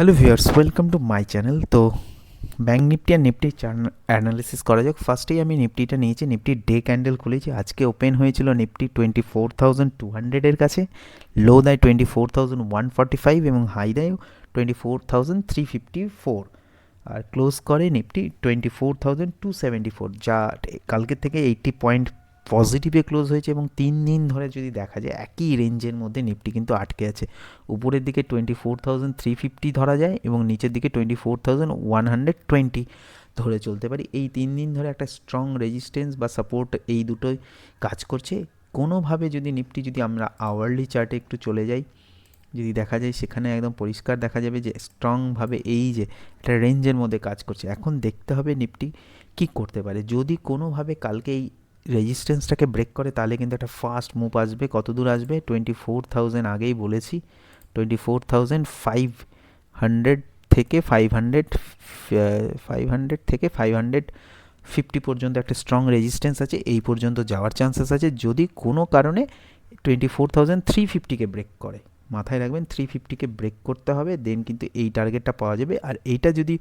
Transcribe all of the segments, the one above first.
Hello viewers, welcome to my channel. তো bank Nifty আর Nifty analysis করা যাক। ফার্স্টেই আমি নিফটিটা নিয়েছি, নিফটির ডে ক্যান্ডেল খুলেছি। আজকে ওপেন হয়েছিল নিফটি 24,200-এর কাছে, লো দেয় 24,145 এবং হাই দেয় 24,354, আর ক্লোজ করে নিফটি 24,274, যা কালকের থেকে 80 পয়েন্ট পজিটিভে ক্লোজ হয়েছে। এবং 3 দিন ধরে যদি দেখা যায় একই রেঞ্জের মধ্যে নিফটি কিন্তু আটকে আছে। উপরের দিকে 24,350 ধরা যায় এবং নিচের দিকে 24,120 ধরে চলতে পারি। এই 3 দিন ধরে একটা স্ট্রং রেজিস্ট্যান্স বা সাপোর্ট, এই দুটোই কাজ করছে। কোনোভাবে যদি নিফটি, যদি আমরা আওয়ারলি চার্টে একটু চলে যাই, যদি দেখা যায় সেখানে একদম পরিষ্কার দেখা যাবে যে স্ট্রংভাবে এই যে একটা রেঞ্জের মধ্যে কাজ করছে। এখন দেখতে হবে নিফটি কি করতে পারে। যদি কোনোভাবে কালকে এই রেজিস্ট্যান্সটাকে ব্রেক করে তাহলে কিন্তু একটা ফাস্ট মুভ আসবে। কত দূর আসবে? 24,000 আগেই বলেছি, 24,500 থেকে 550 পর্যন্ত একটা স্ট্রং রেজিস্ট্যান্স আছে। এই পর্যন্ত যাওয়ার চান্সেস আছে যদি কোনো কারণে 24,350-কে ব্রেক করে। মাথায় রাখবেন 350-কে ব্রেক করতে হবে, দেন কিন্তু এই টার্গেটটা পাওয়া যাবে। আর এইটা যদি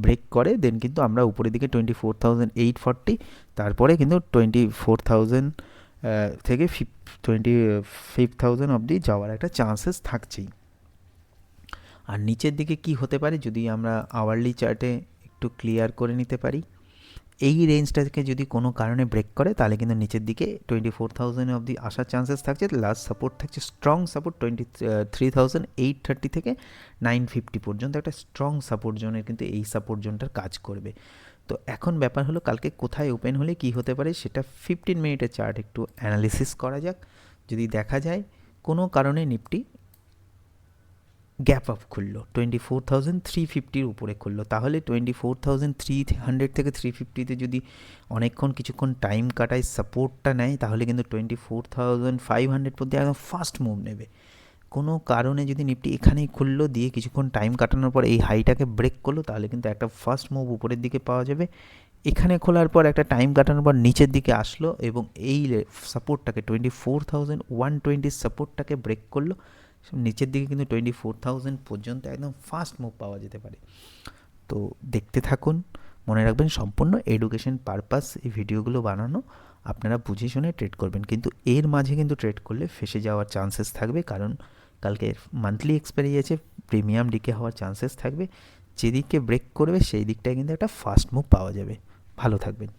ব্রেক করে দেন কিন্তু আমরা উপরের দিকে 24,840, তারপরে কিন্তু 24,000 থেকে 25,000 অবধি যাওয়ার একটা চান্সেস থাকছেই। আর নিচের দিকে কি হতে পারে যদি আমরা আওয়ারলি চার্টে একটু ক্লিয়ার করে নিতে পারি, এই রেঞ্জটাকে যদি কোনো কারণে ব্রেক করে তাহলে কিন্তু নিচের দিকে 24,000 অবধি আসার চান্সেস থাকছে। লাস্ট সাপোর্ট থাকছে, স্ট্রং সাপোর্ট 23,830 থেকে 950 পর্যন্ত একটা স্ট্রং সাপোর্ট জোনের কিন্তু এই সাপোর্ট জোনটার কাজ করবে। তো এখন ব্যাপার হলো কালকে কোথায় ওপেন হলে কি হতে পারে সেটা 15 মিনিটের চার্ট একটু অ্যানালিসিস করা যাক। যদি দেখা যায় কোনো কারণে নিফটি গ্যাপ আপ খুললো, 24,350-র উপরে খুললো, তাহলে 24,300 থেকে 350-তে যদি অনেকক্ষণ কিছুক্ষণ টাইম কাটায়, সাপোর্টটা নেয়, তাহলে কিন্তু 24,500 পর্যন্ত একদম ফাস্ট মুভ নেবে। কোনো কারণে যদি নিফটি এখানেই খুললো, দিয়ে কিছুক্ষণ টাইম কাটানোর পর এই হাইটাকে ব্রেক করলো, তাহলে কিন্তু একটা ফার্স্ট মুভ উপরের দিকে পাওয়া যাবে। এখানে খোলার পর একটা টাইম কাটানোর পর নিচের দিকে আসলো এবং এই সাপোর্টটাকে 24,120 সাপোর্টটাকে ব্রেক করলো, নিচের দিকে কিন্তু 24,000 পর্যন্ত একদম ফাস্ট মুভ পাওয়া যেতে পারে। তো দেখতে থাকুন, মনে রাখবেন সম্পূর্ণ এডুকেশন পারপাস এই ভিডিওগুলো বানানো। আপনারা বুঝে শুনে ট্রেড করবেন, কিন্তু এর মাঝে কিন্তু ট্রেড করলে ফেসে যাওয়ার চান্সেস থাকবে, কারণ কালকে মান্থলি এক্সপায়ারি আছে, প্রিমিয়াম ডিকে হওয়ার চান্সেস থাকবে। যেদিকে ব্রেক করবে সেই দিকটায় কিন্তু একটা ফাস্ট মুভ পাওয়া যাবে। ভালো থাকবেন।